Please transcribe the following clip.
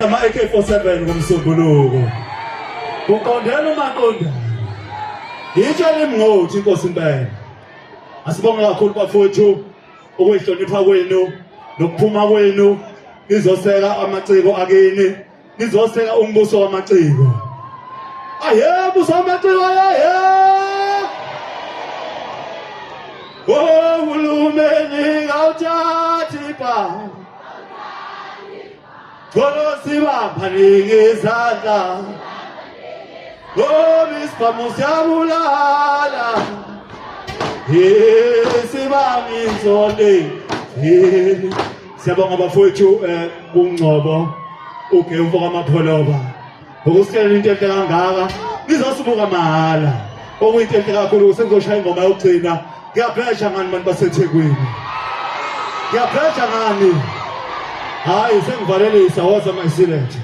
ama AK47 ngomsombuluko uqondela uMaqondana yitshela imngothi inkosi impela asibonga kakhulu bafowethu ukuyihlonipha kwenu nokuphuma kwenu nizoseka amaciko akini nizoseka umbuso wamaciko ayebo samaciko aye uhulumeni awuthathi pa Kolosibamba ngezandla Misiphamu siyabulala Sibambe inzonde Siyabonga abafowethu kungcobo uGemfu kaMapholoba ukusitshela into enhle kangaka nizosibuka mahala okuyinto enhle kakhulu sengizoshaya ingoma yokugcina ngiyabhesha ngani bantu baseThekwini ngiyabhesha ngani hayi sengivalelisa woza mayisilethe